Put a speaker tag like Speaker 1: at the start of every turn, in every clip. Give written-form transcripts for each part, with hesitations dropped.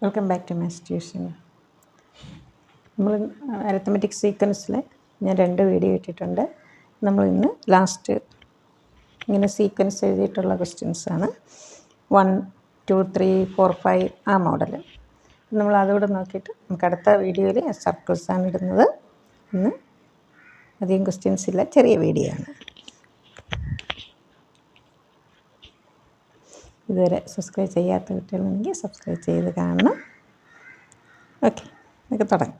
Speaker 1: Welcome back to maths tuition. നമ്മൾ arithmetic സീക്വൻസിൽ ഞാൻ 2 വീഡിയോ ഇട്ടിട്ടുണ്ട്. നമ്മൾ ഇന്ന് ലാസ്റ്റ് ഇങ്ങനെ സീക്വൻസ് എഴുതിയിട്ടുള്ള ക്വസ്റ്റ്യൻസാണ്. 1, 2, 3, 4, 5 ആ മോഡൽ. നമ്മൾ അതുകൂടെ നോക്കിയിട്ട് നമുക്ക് അടുത്ത വീഡിയോയിൽ സർക്കിൾസാണ് ഇടുന്നത്. ഇന്ന് അധികം ക്വസ്റ്റ്യൻസ് ഇല്ല, ചെറിയ വീഡിയോ ആണ്. ഇതുവരെ സബ്സ്ക്രൈബ് ചെയ്യാത്ത കുട്ടികളുണ്ടെങ്കിൽ സബ്സ്ക്രൈബ് ചെയ്ത് കാണണം. ഓക്കെ, നമുക്ക് തുടങ്ങാം.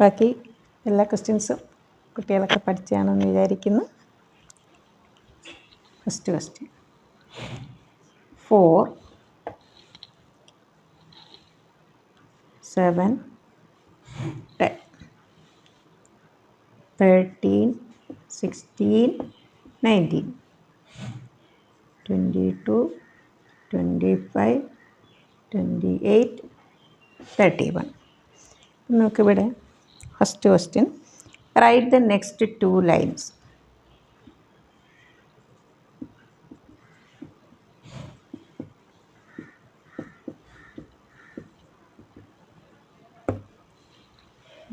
Speaker 1: ബാക്കി എല്ലാ ക്വസ്റ്റ്യൻസും കുട്ടികളൊക്കെ പഠിച്ചാണെന്ന് വിചാരിക്കുന്നു. First question 4, 7, 10, 13, 16, 19, 22, 25, 28, 31. നമുക്കിവിടെ first question, write the next 2 lines.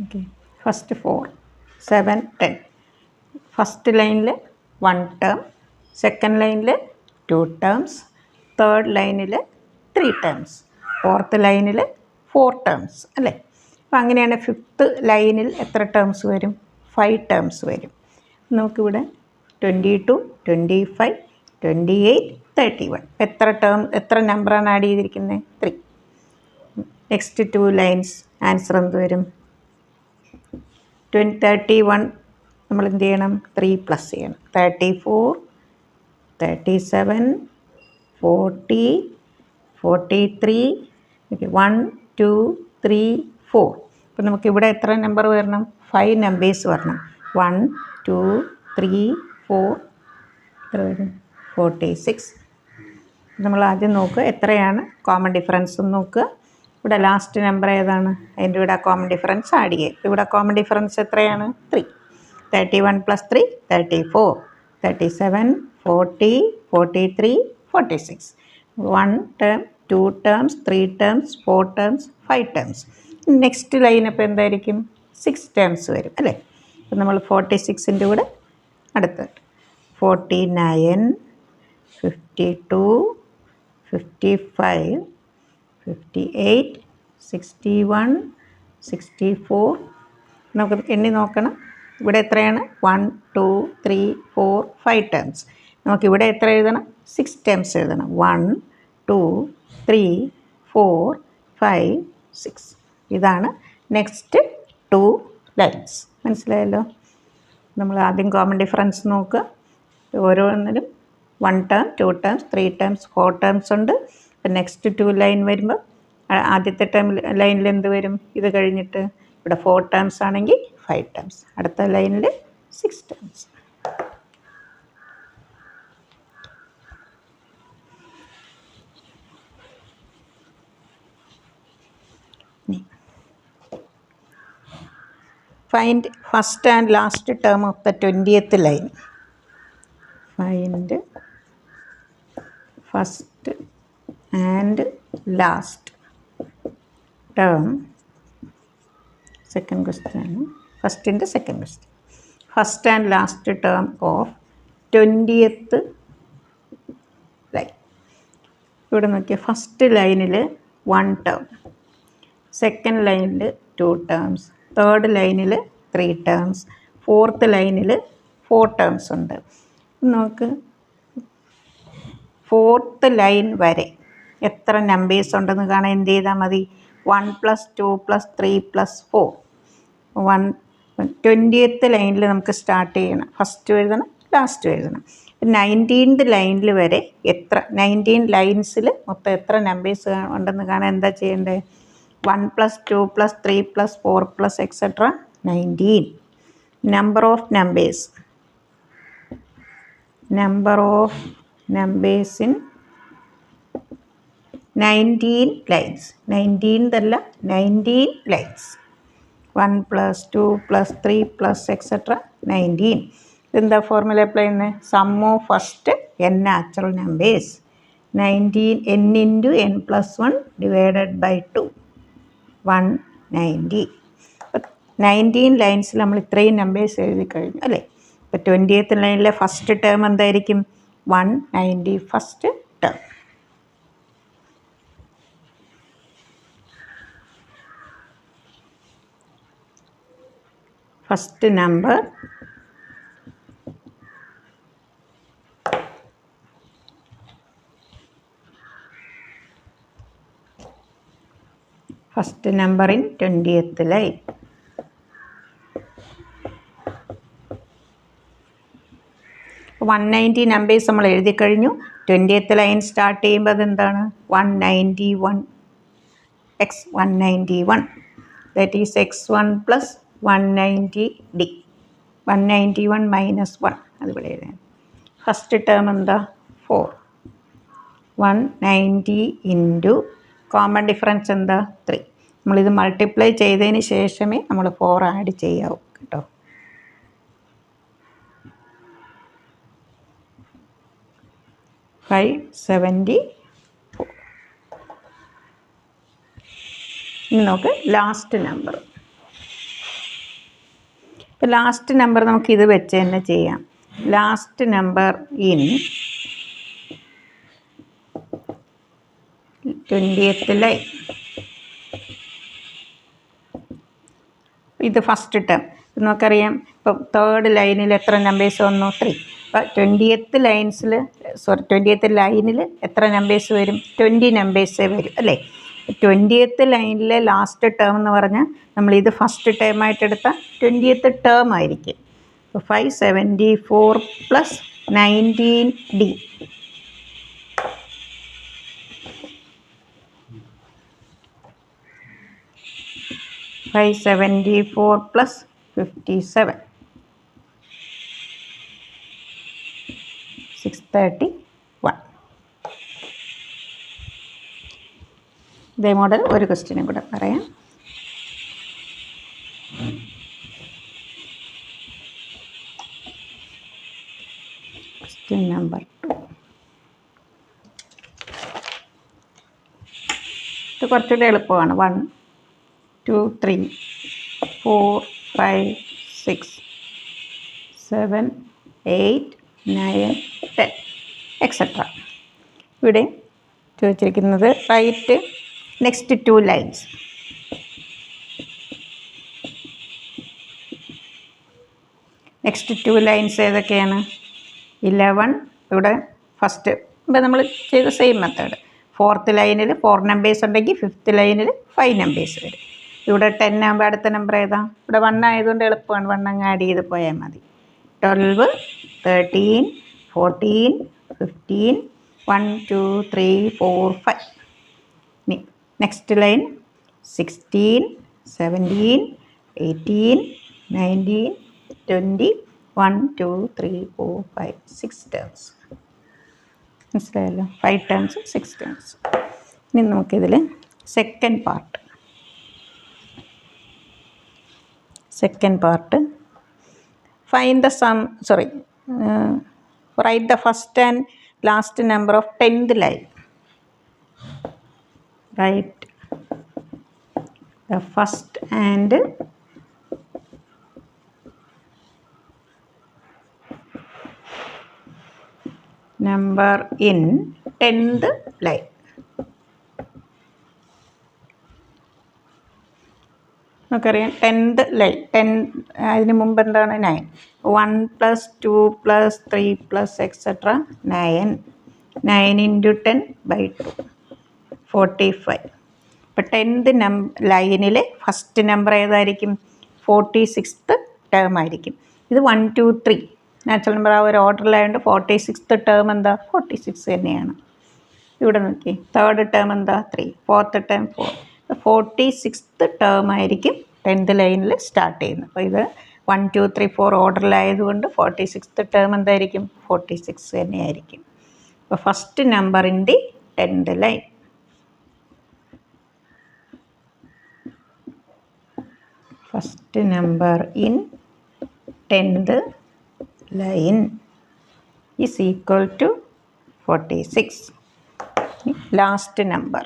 Speaker 1: Okay, first 4, 7, 10. First ലൈനിൽ 1 ടേം, സെക്കൻഡ് ലൈനിൽ 2 ടേംസ്, തേർഡ് ലൈനിൽ 3 ടേംസ്, ഫോർത്ത് ലൈനിൽ 4 ടേംസ് അല്ലേ. അപ്പോൾ അങ്ങനെയാണ് ഫിഫ്ത്ത് ലൈനിൽ എത്ര ടേംസ് വരും? 5 ടേംസ് വരും. നമുക്കിവിടെ 22, 25, 28, 31. എത്ര നമ്പറാണ് ആഡ് ചെയ്തിരിക്കുന്നത്? 3. നെക്സ്റ്റ് 2 ലൈൻസ് ആൻസർ എന്ത് വരും? 31 നമ്മൾ എന്ത് ചെയ്യണം? 3 പ്ലസ് ചെയ്യണം. 34, 37, 40, 43, 1, 2, 3, 4. അപ്പോൾ നമുക്കിവിടെ എത്ര നമ്പർ വരണം? 5 നമ്പേഴ്സ് വരണം. 1, 2, 3, 4, എത്ര വരും? 46. നമ്മൾ ആദ്യം നോക്കുക എത്രയാണ് കോമൺ ഡിഫറൻസ് എന്ന് നോക്കുക. ഇവിടെ ലാസ്റ്റ് നമ്പർ ഏതാണ്? അതിൻ്റെ ഇവിടെ കോമൺ ഡിഫറൻസ് ആഡ് ചെയ്യുക. ഇവിടെ കോമൺ ഡിഫറൻസ് എത്രയാണ്? 3. 31 + 3, 34, 37, 40, 43, 46. 1 term, 2 terms, 3 terms, 4 terms, 5 terms. Next line അപ്പോൾ എന്തായിരിക്കും? 6 ടേംസ് വരും അല്ലേ. അപ്പോൾ നമ്മൾ 46ൻ്റെ കൂടെ അടുത്തത് 49, 52, 55, 58, 61, 64. നമുക്ക് എണ്ണി നോക്കണം. ഇവിടെ എത്രയാണ്? 1, 2, 3, 4, 5 ടേംസ്. നമുക്കിവിടെ എത്ര എഴുതണം? 6 ടേംസ് എഴുതണം. 1, 2, 3, 4, 5, 6. ഇതാണ് നെക്സ്റ്റ് 2 ലൈൻസ്. മനസ്സിലായല്ലോ? നമ്മൾ ആദ്യം കോമൺ ഡിഫറൻസ് നോക്കുക. ഓരോന്നിലും 1 ടേം, 2 ടേംസ്, 3 ടേംസ്, 4 ടേംസ് ഉണ്ട്. അപ്പം നെക്സ്റ്റ് 2 ലൈൻ വരുമ്പോൾ ആദ്യത്തെ ലൈനിൽ എന്ത് വരും? ഇത് കഴിഞ്ഞിട്ട് ഇവിടെ 4 ടേംസ് ആണെങ്കിൽ 5 ടേംസ്, അടുത്ത ലൈനിൽ 6 terms. Find first and last term of the 20th line. Find first and last term. Second question. First and second question. First and last term of 20th line. ഇവിടെ നോക്കിയ ഫസ്റ്റ് ലൈനിൽ 1 term, second ലൈനിൽ 2 terms, third ലൈനിൽ 3 terms, fourth ലൈനിൽ 4 terms ഉണ്ട്. നമുക്ക് fourth line വരെ എത്ര numbers ഉണ്ടെന്ന് കാണാൻ എന്ത് ചെയ്താൽ മതി? 1 + 2 + 3 + 4. 20th ലൈനിൽ നമുക്ക് സ്റ്റാർട്ട് ചെയ്യണം. ഫസ്റ്റ് എഴുതണം, ലാസ്റ്റ് എഴുതണം. 19th ലൈനിൽ വരെ എത്ര 19 ലൈൻസിൽ മൊത്തം എത്ര നമ്പേഴ്സ് ഉണ്ടെന്ന് കാണാൻ എന്താ ചെയ്യേണ്ടത്? 1 + 2 + 3 + 4 + etc. 19. Number of numbers in 19 lines. 19th അല്ല, 19 lines. 1 + 2 + 3 + etc. 19. എന്താ ഫോർമുല അപ്ലൈ ചെയ്യുന്നത്? Sum of first n natural numbers 19 n into n plus 1 divided by 2 190. അപ്പോൾ 19 ലൈൻസിൽ നമ്മൾ ഇത്രയും നമ്പേഴ്സ് എഴുതി കഴിഞ്ഞു അല്ലേ. അപ്പോൾ 20th ലൈനിലെ ഫസ്റ്റ് ടേം എന്തായിരിക്കും? 190 first term. First number in 20th line. അപ്പോൾ 190 നമ്പേഴ്സ് നമ്മൾ എഴുതി കഴിഞ്ഞു. 20th ലൈൻ സ്റ്റാർട്ട് ചെയ്യുമ്പോൾ അതെന്താണ്? 191 191 that is x1 plus 190d 191 minus 1 അതിവിടെ എഴുതാൻ. ഫസ്റ്റ് ടേം എന്താ? 4 190 ഇൻറ്റു കോമൺ ഡിഫറൻസ് എന്താ? 3. നമ്മളിത് മൾട്ടിപ്ലൈ ചെയ്തതിന് ശേഷമേ നമ്മൾ 4 ആഡ് ചെയ്യാവൂ കേട്ടോ. $574. ഇനി നമുക്ക് ലാസ്റ്റ് നമ്പർ. ഇപ്പോൾ ലാസ്റ്റ് നമ്പർ നമുക്കിത് വെച്ച് തന്നെ ചെയ്യാം. Last number in 20th line. ഇത് ഫസ്റ്റ് ടേം. നമുക്കറിയാം ഇപ്പോൾ തേർഡ് ലൈനിൽ എത്ര നമ്പേഴ്സ് വന്നു? 3. അപ്പോൾ 20th ലൈനിൽ എത്ര നമ്പേഴ്സ് വരും? 20 നമ്പേഴ്സേ വരും അല്ലേ. 20th ലൈനിലെ ലാസ്റ്റ് ടേം എന്ന് പറഞ്ഞാൽ നമ്മളിത് ഫസ്റ്റ് ടേമായിട്ട് എടുത്താൽ 20th ടേം ആയിരിക്കും. അപ്പോൾ 574 പ്ലസ് 19d 574 plus 57 631. ഇതേ മോഡൽ ഒരു ക്വസ്റ്റ്യനും കൂടെ പറയാം. Question number 2. ഇത് കുറച്ചുകൂടെ എളുപ്പമാണ്. 1 2 3 4 5 6 7 8 9 10 എക്സെട്ര. ഇവിടെ ചോദിച്ചിരിക്കുന്നത് write next 2 lines. Next 2 lines ഏതൊക്കെയാണ്? 11 ഇവിടെ ഫസ്റ്റ് ഇപ്പോൾ നമ്മൾ ചെയ്ത സെയിം മെത്തേഡ്. 4th ലൈനിൽ 4 നമ്പേഴ്സ് ഉണ്ടെങ്കിൽ 5th ലൈനിൽ 5 നമ്പേഴ്സ് വരും. ഇവിടെ 10 ആകുമ്പോൾ അടുത്ത നമ്പർ ഏതാ? ഇവിടെ 1 ആയതുകൊണ്ട് എളുപ്പമാണ്. 1 അങ്ങ് ആഡ് ചെയ്ത് പോയാൽ മതി. 12 13 14 15 1 2 3 4 5. Next line 16 17 18 19 20 1 2 3 4 5 6 terms. മനസ്സിലായല്ലോ? 5 ടേംസ് 6 ടേംസ്. ഇനി നമുക്കിതിൽ second part. Find the sum, write the first and last number of 10th line. Write the first and number in 10th line. നമുക്കറിയാം 10th ലൈൻ. 10 അതിന് മുമ്പ് എന്താണ്? 9. 1 + 2 + 3 + എക്സെട്ര 9. 9 × 10/2 45. ഇപ്പോൾ 10th ലൈനിലെ first number ഏതായിരിക്കും? 46th ടേം ആയിരിക്കും. ഇത് 1 2 3 നാച്ചുറൽ നമ്പർ ആ ഒരു ഓർഡറിലായതുകൊണ്ട് 46th ടേം എന്താ? 46 തന്നെയാണ്. ഇവിടെ നോക്കി, തേർഡ് ടേം എന്താ? 3. 4th term 4. 46th ടേം ആയിരിക്കും 10th ലൈനിൽ സ്റ്റാർട്ട് ചെയ്യുന്നത്. അപ്പോൾ ഇത് 1 2 3 4 ഓർഡറിലായതുകൊണ്ട് 46th ടേം എന്തായിരിക്കും? 46 തന്നെയായിരിക്കും. അപ്പോൾ first number in the 10th line. First number in 10th line is equal to 46. Last number.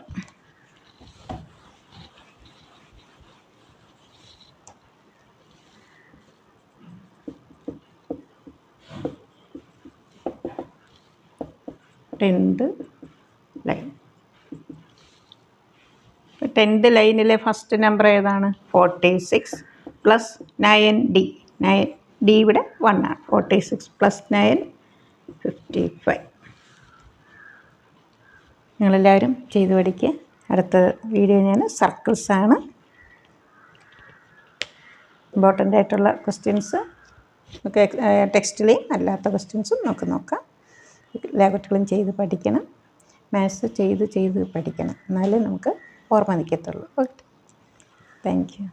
Speaker 1: Tenth line. 10th ലൈനിലെ ഫസ്റ്റ് നമ്പർ ഏതാണ്? 46 പ്ലസ് 9D. 9D ഇവിടെ 1 ആണ്. 46 പ്ലസ് 9 55. നിങ്ങളെല്ലാവരും ചെയ്ത് പഠിക്കുക. അടുത്ത വീഡിയോ ഞാൻ സർക്കിൾസാണ്. ഇമ്പോർട്ടൻ്റ് ആയിട്ടുള്ള ക്വസ്റ്റ്യൻസ് നമുക്ക് ടെക്സ്റ്റിലെയും അല്ലാത്ത ക്വസ്റ്റ്യൻസും നമുക്ക് നോക്കാം. എല്ലാ കുട്ടികളും ചെയ്ത് പഠിക്കണം. മാത്സ് ചെയ്ത് പഠിക്കണം. എന്നാലേ നമുക്ക് ഓർമ്മ നിൽക്കത്തുള്ളൂ. Okay, thank you.